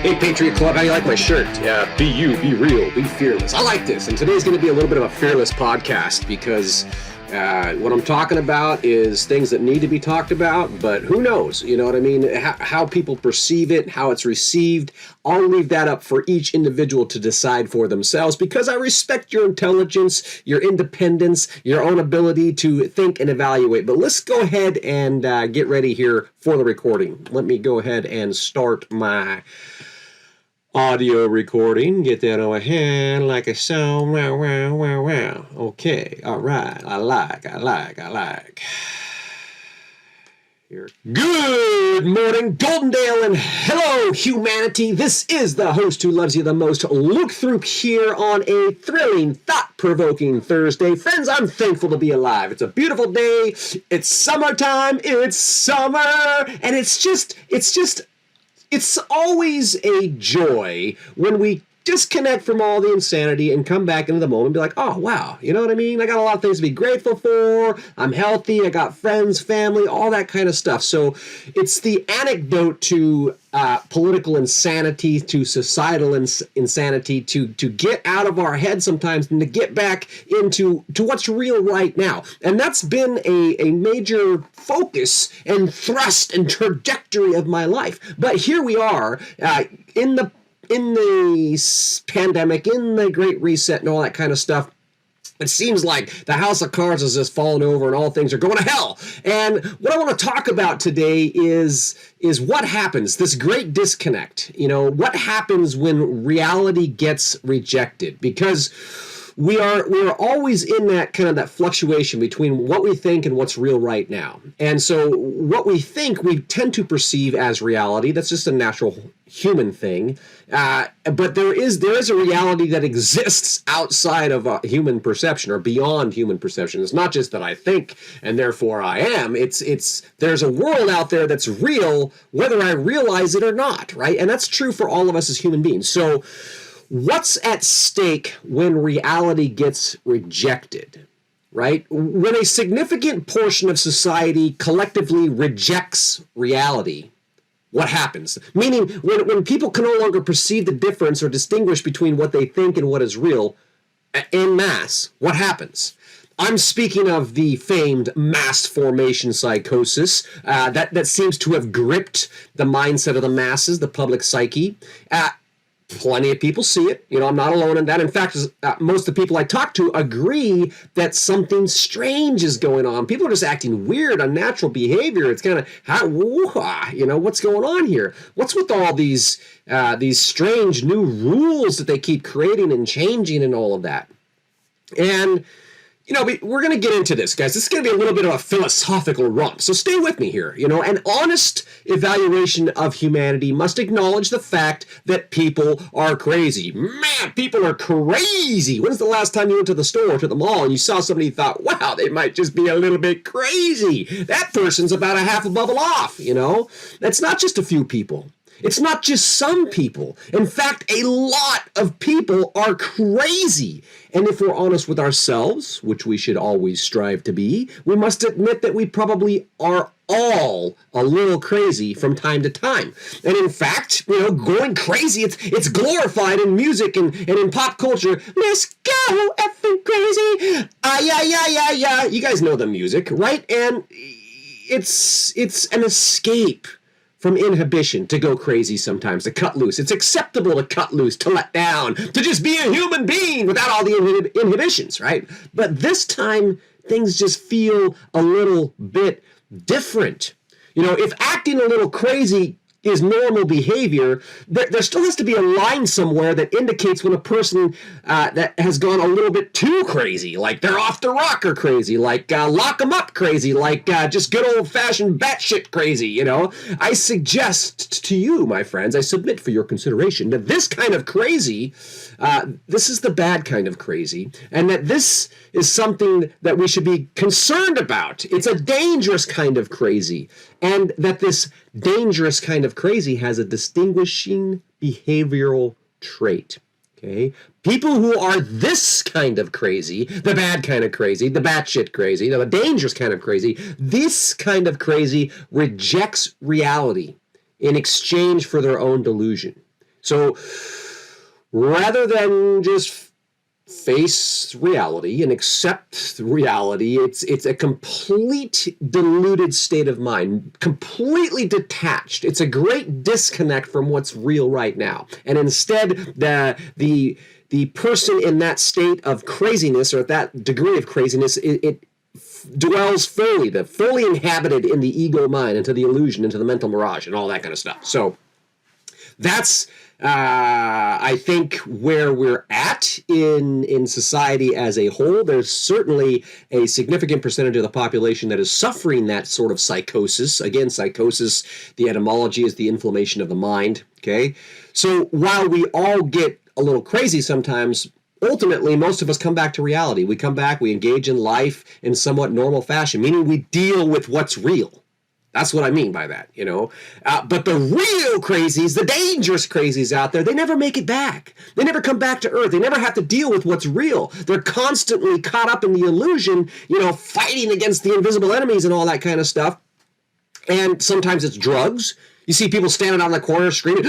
Hey, Patriot Club, how do you like my shirt? Yeah, be you, be real, be fearless. I like this, and today's going to be a little bit of a fearless podcast because what I'm talking about is things that need to be talked about, but who knows, you know what I mean? How people perceive it, how it's received, I'll leave that up for each individual to decide for themselves because I respect your intelligence, your independence, your own ability to think and evaluate. But let's go ahead and get ready here for the recording. Let me go ahead and start my audio recording. Get that on my hand like a song. Wow, wow, wow, wow. Okay, all right. I like. Here. Good morning, Goldendale, and hello, humanity. This is the host who loves you the most, Luke Throop, here on a thrilling, thought-provoking Thursday. Friends, I'm thankful to be alive. It's a beautiful day. It's summertime. It's summer, and it's always a joy when we disconnect from all the insanity and come back into the moment and be like, oh, wow, you know what I mean? I got a lot of things to be grateful for. I'm healthy. I got friends, family, all that kind of stuff. So it's the antidote to political insanity, to societal insanity, to get out of our head sometimes and to get back into what's real right now. And that's been a major focus and thrust and trajectory of my life. But here we are in the pandemic, in the Great Reset and all that kind of stuff. It seems like the house of cards has just fallen over and all things are going to hell. And what I want to talk about today is what happens, this great disconnect. You know, what happens when reality gets rejected? Because we are always in that kind of that fluctuation between what we think and what's real right now. And so what we think we tend to perceive as reality. That's just a natural human thing. But there is a reality that exists outside of human perception or beyond human perception. It's not just that I think and therefore I am. It's there's a world out there that's real, whether I realize it or not, right? And that's true for all of us as human beings. So what's at stake when reality gets rejected, right? When a significant portion of society collectively rejects reality, what happens? Meaning, when people can no longer perceive the difference or distinguish between what they think and what is real en masse, what happens? I'm speaking of the famed mass formation psychosis that seems to have gripped the mindset of the masses, the public psyche. Plenty of people see it. You know, I'm not alone in that. In fact, most of the people I talk to agree that something strange is going on. People are just acting weird, unnatural behavior. It's kind of, you know, what's going on here? What's with all these strange new rules that they keep creating and changing and all of that? And you know, we're going to get into this, guys. This is going to be a little bit of a philosophical romp, so stay with me here. You know, an honest evaluation of humanity must acknowledge the fact that people are crazy. Man, people are crazy. When's the last time you went to the store or to the mall and you saw somebody you thought, wow, they might just be a little bit crazy? That person's about a half a bubble off, you know? That's not just a few people. It's not just some people. In fact, a lot of people are crazy. And if we're honest with ourselves, which we should always strive to be, we must admit that we probably are all a little crazy from time to time. And in fact, you know, going crazy, it's glorified in music and in pop culture. Let's go effing crazy. Yeah. You guys know the music, right? And it's an escape from inhibition to go crazy sometimes, to cut loose. It's acceptable to cut loose, to let down, to just be a human being without all the inhibitions, right? But this time, things just feel a little bit different. You know, if acting a little crazy is normal behavior, there still has to be a line somewhere that indicates when a person that has gone a little bit too crazy, like they're off the rocker crazy, like lock them up crazy, like just good old-fashioned batshit crazy, you know? I suggest to you, my friends, I submit for your consideration that this kind of crazy, this is the bad kind of crazy, and that this is something that we should be concerned about. It's a dangerous kind of crazy, and that this dangerous kind of crazy has a distinguishing behavioral trait. Okay? People who are this kind of crazy, the bad kind of crazy, the batshit crazy, the dangerous kind of crazy, this kind of crazy rejects reality in exchange for their own delusion. So rather than just face reality and accept reality, it's a complete deluded state of mind, completely detached. It's a great disconnect from what's real right now. And instead, the person in that state of craziness, or at that degree of craziness, it dwells fully inhabited in the ego mind, into the illusion, into the mental mirage, and all that kind of stuff. So that's I think where we're at in society as a whole. There's certainly a significant percentage of the population that is suffering that sort of psychosis. Again, psychosis, the etymology is the inflammation of the mind. Okay, so while we all get a little crazy sometimes, ultimately, most of us come back to reality. We come back, we engage in life in somewhat normal fashion, meaning we deal with what's real. That's what I mean by that, you know. But the real crazies, the dangerous crazies out there, they never make it back. They never come back to earth. They never have to deal with what's real. They're constantly caught up in the illusion, you know, fighting against the invisible enemies and all that kind of stuff. And sometimes it's drugs. You see people standing on the corner screaming,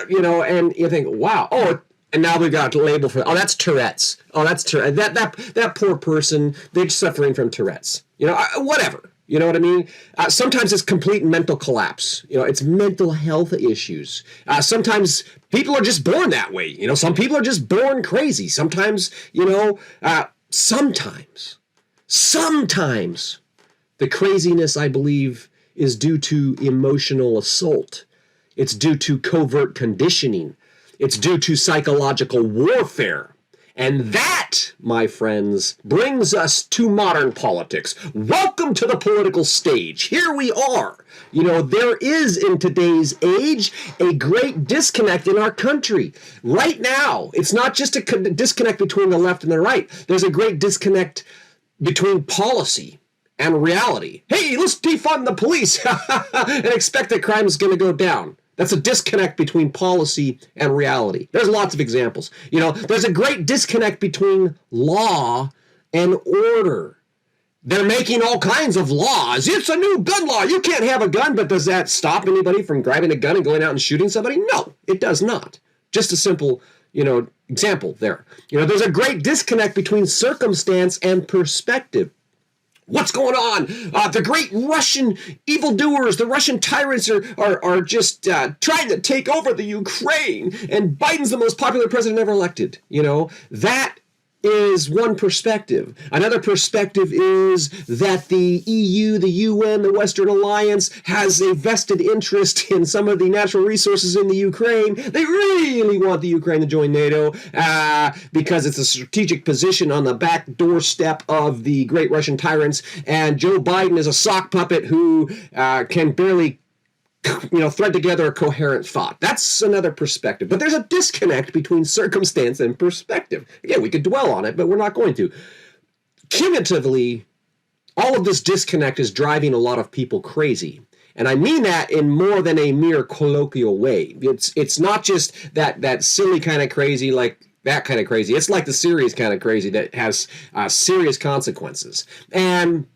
you know, and you think, wow, and now we've got a label for, that's Tourette's. That's Tourette's. That poor person, they're suffering from Tourette's. You know, whatever. You know what I mean? Sometimes it's complete mental collapse. You know, it's mental health issues. Sometimes people are just born that way. You know, some people are just born crazy. Sometimes, you know, sometimes the craziness, I believe, is due to emotional assault. It's due to covert conditioning. It's due to psychological warfare. And that, my friends, brings us to modern politics. Welcome to the political stage. Here we are. You know, there is in today's age a great disconnect in our country. Right now, it's not just a disconnect between the left and the right. There's a great disconnect between policy and reality. Hey, let's defund the police and expect that crime is going to go down. That's a disconnect between policy and reality. There's lots of examples. You know, there's a great disconnect between law and order. They're making all kinds of laws. It's a new gun law. You can't have a gun, but does that stop anybody from grabbing a gun and going out and shooting somebody? No, it does not. Just a simple, you know, example there. You know, there's a great disconnect between circumstance and perspective. What's going on? The great Russian evildoers, the Russian tyrants are just trying to take over the Ukraine, and Biden's the most popular president ever elected. You know, that is one perspective. Another perspective is that the EU, the UN, the Western Alliance has a vested interest in some of the natural resources in the Ukraine. They really want the Ukraine to join NATO because it's a strategic position on the back doorstep of the great Russian tyrants. And Joe Biden is a sock puppet who can barely thread together a coherent thought. That's another perspective. But there's a disconnect between circumstance and perspective. Again, we could dwell on it, but we're not going to. Cumulatively, all of this disconnect is driving a lot of people crazy. And I mean that in more than a mere colloquial way. It's not just that silly kind of crazy, like that kind of crazy. It's like the serious kind of crazy that has serious consequences. And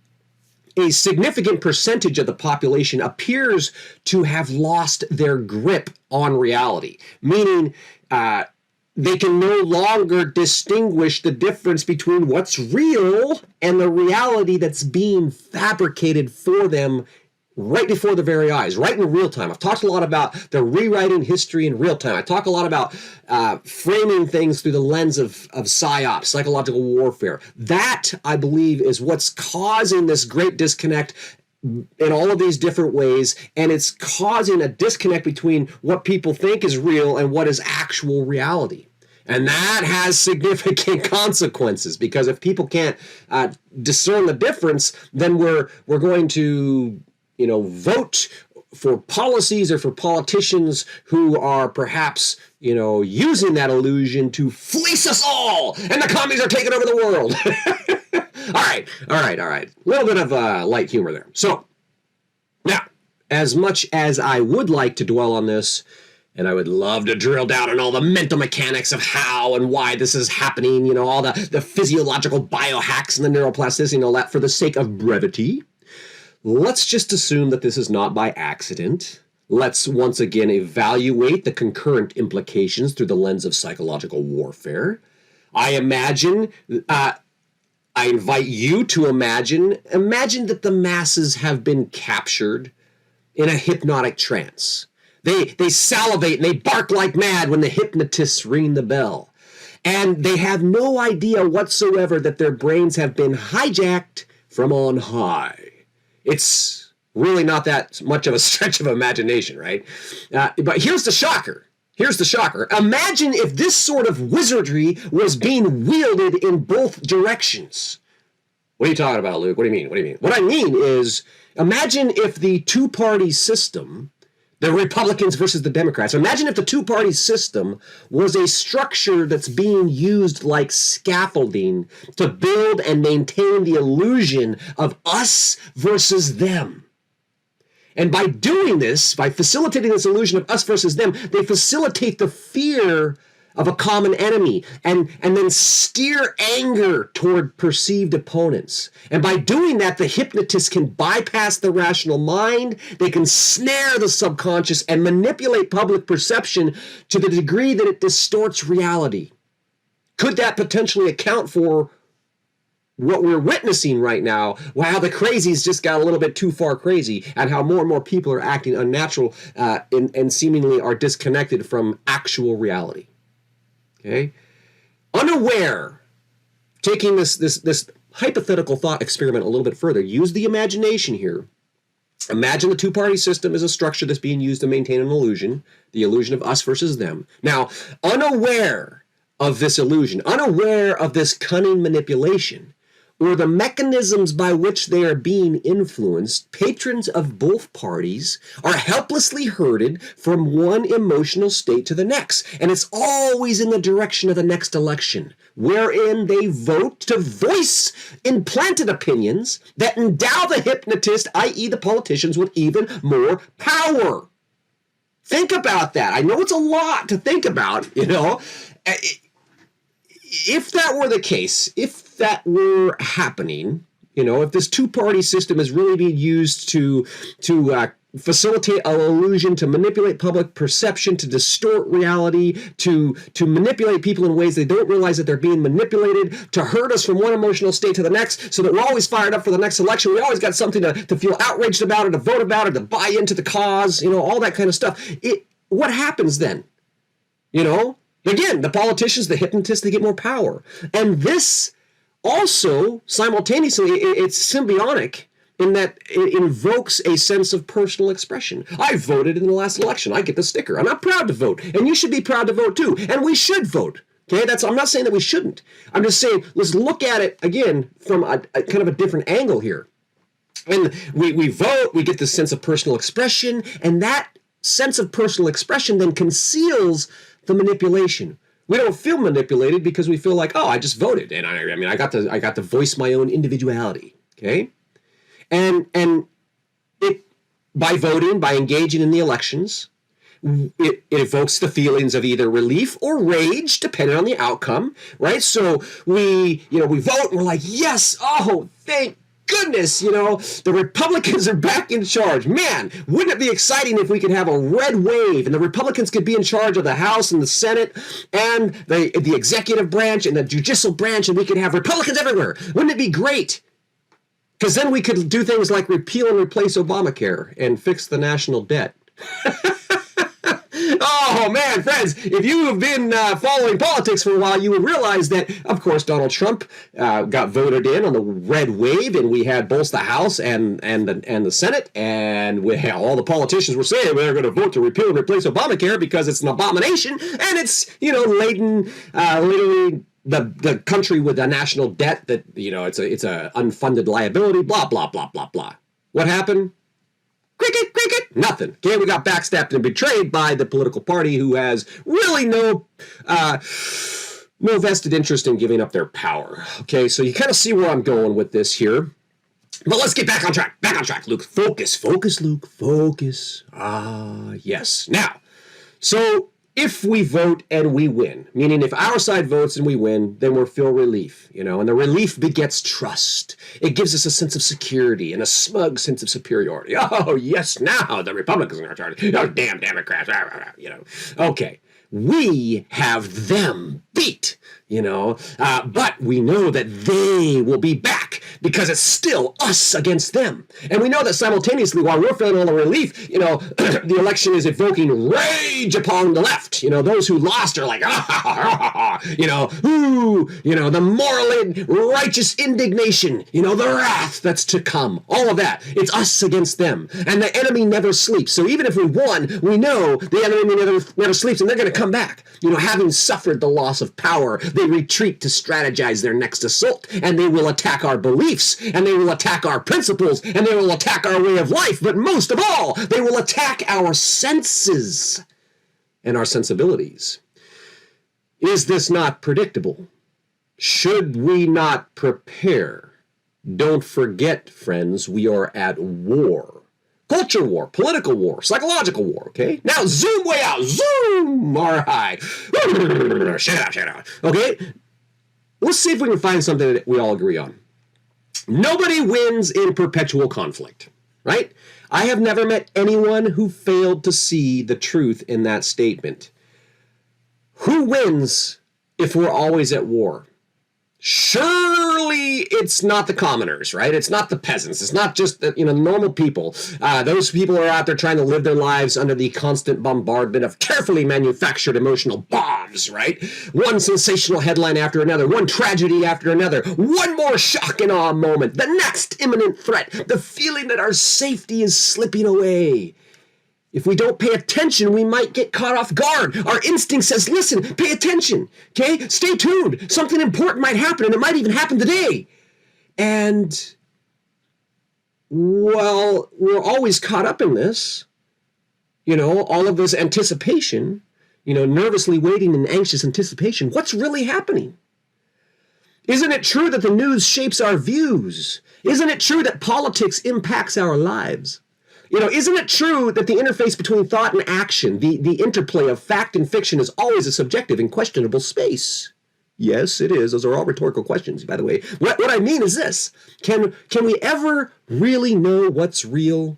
a significant percentage of the population appears to have lost their grip on reality, meaning they can no longer distinguish the difference between what's real and the reality that's being fabricated for them right before their very eyes, right in real time. I've talked a lot about the rewriting history in real time. I talk a lot about framing things through the lens of psyops, psychological warfare. That, I believe, is what's causing this great disconnect in all of these different ways, and it's causing a disconnect between what people think is real and what is actual reality. And that has significant consequences, because if people can't discern the difference, then we're going to vote for policies or for politicians who are perhaps, using that illusion to fleece us all, and the commies are taking over the world. All right. A little bit of light humor there. So, now, as much as I would like to dwell on this, and I would love to drill down on all the mental mechanics of how and why this is happening, all the physiological biohacks and the neuroplasticity and all that, for the sake of brevity, let's just assume that this is not by accident. Let's once again evaluate the concurrent implications through the lens of psychological warfare. I invite you to imagine that the masses have been captured in a hypnotic trance. They salivate and they bark like mad when the hypnotists ring the bell. And they have no idea whatsoever that their brains have been hijacked from on high. It's really not that much of a stretch of imagination, right? But here's the shocker. Here's the shocker. Imagine if this sort of wizardry was being wielded in both directions. What are you talking about, Luke? What do you mean? What I mean is, imagine if the two-party system, the Republicans versus the Democrats, imagine if the two-party system was a structure that's being used like scaffolding to build and maintain the illusion of us versus them. And by doing this, by facilitating this illusion of us versus them, they facilitate the fear of a common enemy and then steer anger toward perceived opponents. And by doing that, the hypnotist can bypass the rational mind, they can snare the subconscious and manipulate public perception to the degree that it distorts reality. Could that potentially account for what we're witnessing right now, how the crazies just got a little bit too far crazy, and how more and more people are acting unnatural and seemingly are disconnected from actual reality? Okay, unaware, taking this hypothetical thought experiment a little bit further, use the imagination here. Imagine the two-party system is a structure that's being used to maintain an illusion, the illusion of us versus them. Now, unaware of this illusion, unaware of this cunning manipulation, or the mechanisms by which they are being influenced, patrons of both parties are helplessly herded from one emotional state to the next. And it's always in the direction of the next election, wherein they vote to voice implanted opinions that endow the hypnotist, i.e. the politicians, with even more power. Think about that. I know it's a lot to think about, you know. If that were the case, if that were happening, you know, if this two-party system is really being used to facilitate an illusion, to manipulate public perception, to distort reality, to manipulate people in ways they don't realize that they're being manipulated, to herd us from one emotional state to the next, so that we're always fired up for the next election. We always got something to feel outraged about, or to vote about, or to buy into the cause, you know, all that kind of stuff. What happens then? You know? Again, the politicians, the hypnotists, they get more power. And this also, simultaneously, it's symbiotic in that it invokes a sense of personal expression. I voted in the last election. I get the sticker. I'm not proud to vote. And you should be proud to vote too. And we should vote. Okay, I'm not saying that we shouldn't. I'm just saying, let's look at it, again, from a kind of a different angle here. And we vote, we get this sense of personal expression, and that sense of personal expression then conceals the manipulation. We don't feel manipulated because we feel like, oh, I just voted, and I got to voice my own individuality. Okay, and it, by voting, by engaging in the elections, it evokes the feelings of either relief or rage, depending on the outcome. Right? So we vote, and we're like, yes, oh, thank goodness, you know, the Republicans are back in charge. Man, wouldn't it be exciting if we could have a red wave and the Republicans could be in charge of the House and the Senate and the executive branch and the judicial branch, and we could have Republicans everywhere. Wouldn't it be great? Because then we could do things like repeal and replace Obamacare and fix the national debt. Oh, man, friends, if you have been following politics for a while, you would realize that, of course, Donald Trump got voted in on the red wave, and we had both the House and the Senate, and all the politicians were saying they're going to vote to repeal and replace Obamacare because it's an abomination, and it's, you know, laden literally the country with a national debt that, you know, it's a unfunded liability, blah, blah, blah, blah, blah. What happened? Cricket, cricket, nothing. Okay, we got backstabbed and betrayed by the political party who has really no vested interest in giving up their power. Okay, so you kind of see where I'm going with this here. But let's get back on track. Back on track, Luke. Focus, Luke. Focus. Ah, yes. Now, so if we vote and we win, meaning if our side votes and we win, then we'll feel relief, and the relief begets trust. It gives us a sense of security and a smug sense of superiority. Oh, yes, now the Republicans are in charge. Oh, damn Democrats, Okay, we have them beat, but we know that they will be back because it's still us against them. And we know that simultaneously, while we're feeling all the relief, the election is evoking rage upon the left. Those who lost are like, the morally righteous indignation, the wrath that's to come, all of that. It's us against them. And the enemy never sleeps. So even if we won, we know the enemy never sleeps, and they're going to come back. Having suffered the loss of power, they retreat to strategize their next assault, and they will attack our beliefs, and they will attack our principles, and they will attack our way of life, but most of all, they will attack our senses and our sensibilities. Is this not predictable? Should we not prepare? Don't forget, friends, we are at war. Culture war, political war, psychological war, okay? Now zoom way out, zoom, all right. Shut up, okay? Let's see if we can find something that we all agree on. Nobody wins in perpetual conflict, right? I have never met anyone who failed to see the truth in that statement. Who wins if we're always at war? Surely it's not the commoners, right? It's not the peasants. It's not just the normal people. Those people are out there trying to live their lives under the constant bombardment of carefully manufactured emotional bombs, right? One sensational headline after another, one tragedy after another, one more shock and awe moment, the next imminent threat, the feeling that our safety is slipping away. If we don't pay attention, we might get caught off guard. Our instinct says, listen, pay attention, okay? Stay tuned. Something important might happen, and it might even happen today. And, well, we're always caught up in this. All of this anticipation, nervously waiting in anxious anticipation. What's really happening? Isn't it true that the news shapes our views? Isn't it true that politics impacts our lives? Isn't it true that the interface between thought and action, the interplay of fact and fiction, is always a subjective and questionable space? Yes, it is. Those are all rhetorical questions, by the way. What I mean is this. Can we ever really know what's real?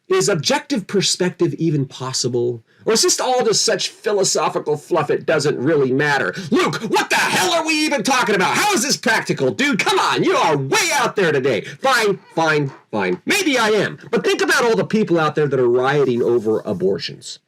Is objective perspective even possible? Or is this all just such philosophical fluff it doesn't really matter? Luke, what the hell are we even talking about? How is this practical? Dude, come on, you are way out there today. Fine. Maybe I am. But think about all the people out there that are rioting over abortions.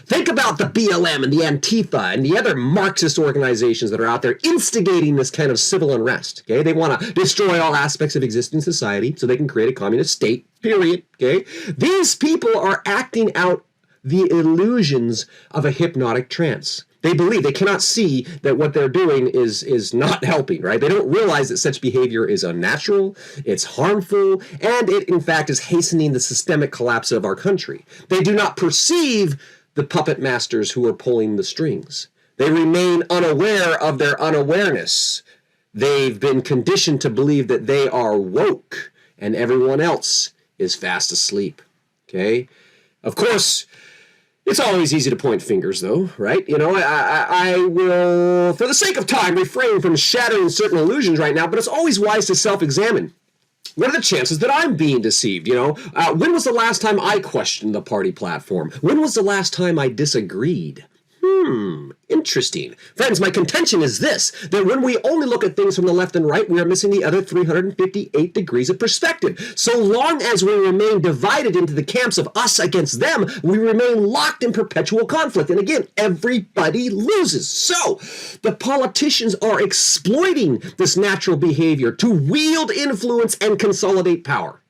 Think about the BLM and the Antifa and the other Marxist organizations that are out there instigating this kind of civil unrest, okay? They want to destroy all aspects of existing society so they can create a communist state, period, okay? These people are acting out the illusions of a hypnotic trance. They believe, they cannot see that what they're doing is not helping, right? They don't realize that such behavior is unnatural, it's harmful, and it, in fact, is hastening the systemic collapse of our country. They do not perceive the puppet masters who are pulling the strings. They remain unaware of their unawareness. They've been conditioned to believe that they are woke and everyone else is fast asleep, okay? Of course, it's always easy to point fingers, though, right? I will, for the sake of time, refrain from shattering certain illusions right now, but it's always wise to self-examine. What are the chances that I'm being deceived, When was the last time I questioned the party platform? When was the last time I disagreed? Interesting. Friends, my contention is this, that when we only look at things from the left and right, we are missing the other 358 degrees of perspective. So long as we remain divided into the camps of us against them, we remain locked in perpetual conflict. And again, everybody loses. So the politicians are exploiting this natural behavior to wield influence and consolidate power.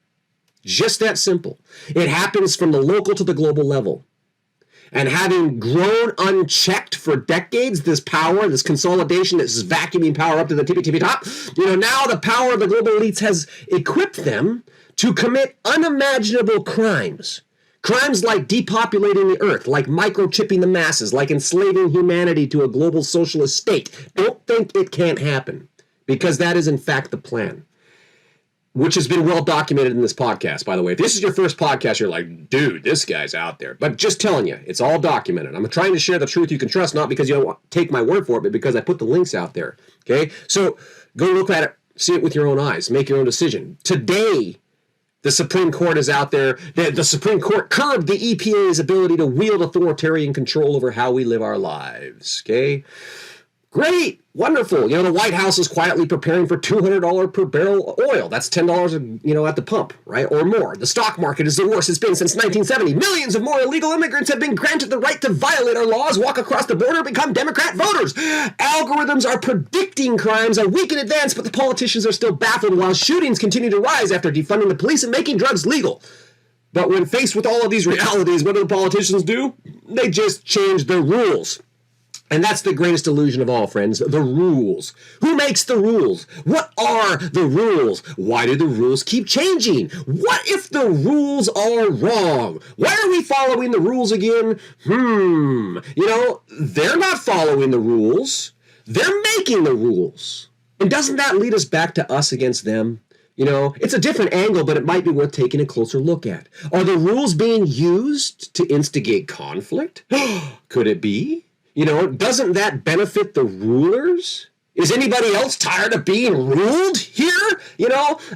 Just that simple. It happens from the local to the global level. And having grown unchecked for decades, this power, this consolidation, this vacuuming power up to the tippy top, now the power of the global elites has equipped them to commit unimaginable crimes. Crimes like depopulating the earth, like microchipping the masses, like enslaving humanity to a global socialist state. Don't think it can't happen, because that is in fact the plan. which has been well documented in this podcast, by the way. If this is your first podcast, you're like, dude, this guy's out there. But just telling you, it's all documented. I'm trying to share the truth you can trust, not because you don't take my word for it, but because I put the links out there. Okay? So go look at it, see it with your own eyes, make your own decision. Today, the Supreme Court is out there. The Supreme Court curbed the EPA's ability to wield authoritarian control over how we live our lives. Okay? Great, wonderful. The White House is quietly preparing for $200 per barrel oil. That's $10, at the pump, right, or more. The stock market is the worst it's been since 1970. Millions of more illegal immigrants have been granted the right to violate our laws, walk across the border, become Democrat voters. Algorithms are predicting crimes a week in advance, but the politicians are still baffled while shootings continue to rise after defunding the police and making drugs legal. But when faced with all of these realities, what do the politicians do? They just change the rules. And that's the greatest illusion of all, friends, the rules. Who makes the rules? What are the rules? Why do the rules keep changing? What if the rules are wrong? Why are we following the rules again? They're not following the rules. They're making the rules. And doesn't that lead us back to us against them? It's a different angle, but it might be worth taking a closer look at. Are the rules being used to instigate conflict? Could it be? Doesn't that benefit the rulers? Is anybody else tired of being ruled here?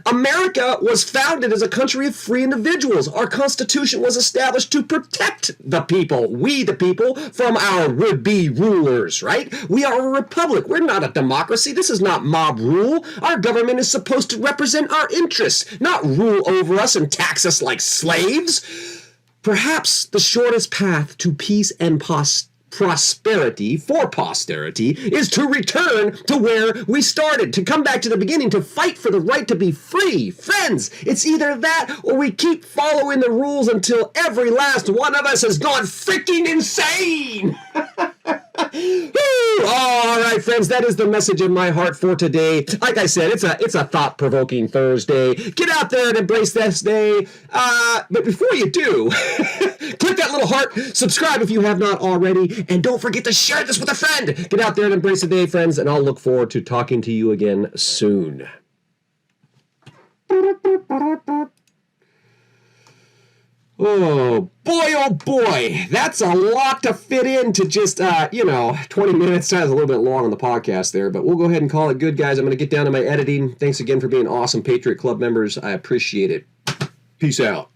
America was founded as a country of free individuals. Our Constitution was established to protect the people, we the people, from our would-be rulers, right? We are a republic. We're not a democracy. This is not mob rule. Our government is supposed to represent our interests, not rule over us and tax us like slaves. Perhaps the shortest path to peace and prosperity for posterity is to return to where we started, to come back to the beginning, to fight for the right to be free. Friends, it's either that or we keep following the rules until every last one of us has gone freaking insane. All right, friends, that is the message in my heart for today. Like I said, it's a thought-provoking Thursday. Get out there and embrace this day. But before you do, click that little heart, subscribe if you have not already, and don't forget to share this with a friend. Get out there and embrace the day, friends, and I'll look forward to talking to you again soon. Oh boy, that's a lot to fit into just, 20 minutes. Sounds a little bit long on the podcast there, but we'll go ahead and call it good, guys. I'm going to get down to my editing. Thanks again for being awesome Patriot Club members. I appreciate it. Peace out.